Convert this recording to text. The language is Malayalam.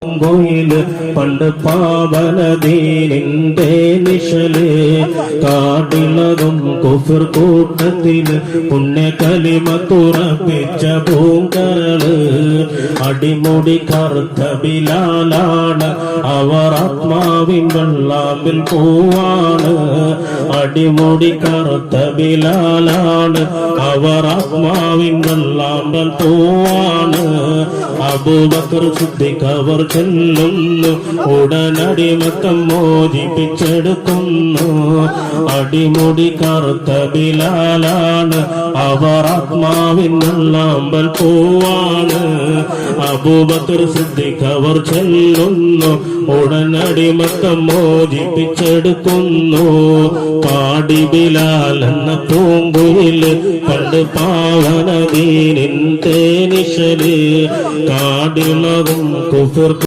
പൂങ്കുയില് പണ്ട് പാവനദീനിന്റെ നിഴല് കാടിളകും കുഫർ കൂട്ടത്തില് പുണ്യകലിമ തുറപ്പിച്ച പൂങ്കരള് അടിമുടി കറുത്ത ബിലാലാണ് അവർ ആത്മാവിൻ വെള്ളാമ്പിൽ പൂവാണ് അടിമുടി കറുത്ത ബിലാലാണ് അവർ ആത്മാവിൻ വെള്ളാമ്പൽ പൂവാണ് അബൂബക്കർ സിദ്ദീഖ് അവർ ചെല്ലുന്നു ഉടനടിമത്തം മോചിപ്പിച്ചെടുക്കുന്നു അടിമുടി കറുത്ത ബിലാലാണ് അവർ ആത്മാവിൻ വെള്ളാമ്പൽ പൂവാണ് അബൂബക്കർ സിദ്ദീഖ് അവർ ചെല്ലുന്നു ഉടനടിമത്തം മോചിപ്പിച്ചെടുക്കുന്നു പാടി ബിലാൽ എന്ന പൂങ്കുയില് പണ്ട് പാവനദീനിന്റെ നിഴല് കാടിളകും കുഫർ